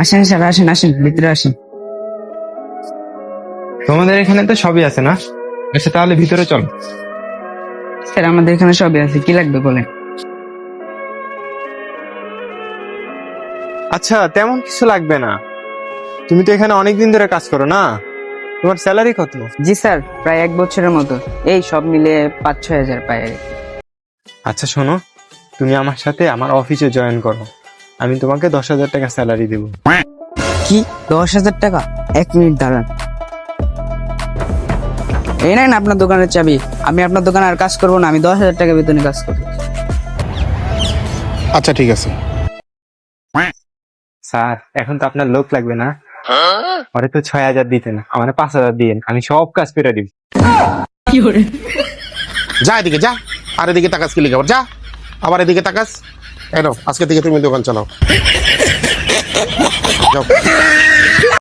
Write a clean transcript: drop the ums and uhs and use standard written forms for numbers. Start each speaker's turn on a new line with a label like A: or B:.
A: আসেন স্যার, আসেন আসেন, ভিতরে আসেন।
B: তোমাদের এখানে তো সবই আছে না? আচ্ছা তাহলে ভিতরে চলো।
A: স্যার আমাদের এখানে সবই আছে, কি লাগবে বলেন।
B: আচ্ছা তেমন কিছু লাগবে না, তুমি তো এখানে অনেকদিন ধরে কাজ করো না, তোমার স্যালারি কত?
A: জি স্যার, প্রায় 1 বছরের মতো। এই সব মিলিয়ে 5-6 হাজার পাই আর কি।
B: আচ্ছা শোনো, তুমি আমার সাথে আমার অফিসে জয়েন করো, আমি তোমাকে 10,000 টাকা স্যালারি দেবো।
A: কি, 10,000 টাকা? 1 মিনিট দাঁড়ান। এই নেন আপনার দোকানের চাবি। আমি আপনার দোকানে আর কাজ করবো না, আমি 10,000 টাকা বেতনে কাজ করবো।
C: আচ্ছা ঠিক আছে।
B: স্যার এখন তো আপনার লোক লাগবে না, ওরে তো 6,000 দিতে না, আমার 5,000 দিয়েন, আমি সব কাজ করে দিব।
C: যা এদিকে যা, আর এদিকে তাকাস কি লিখে যা, আবার এদিকে তাকাস। আজকে থেকে তুমি দোকান চালাও, যাও।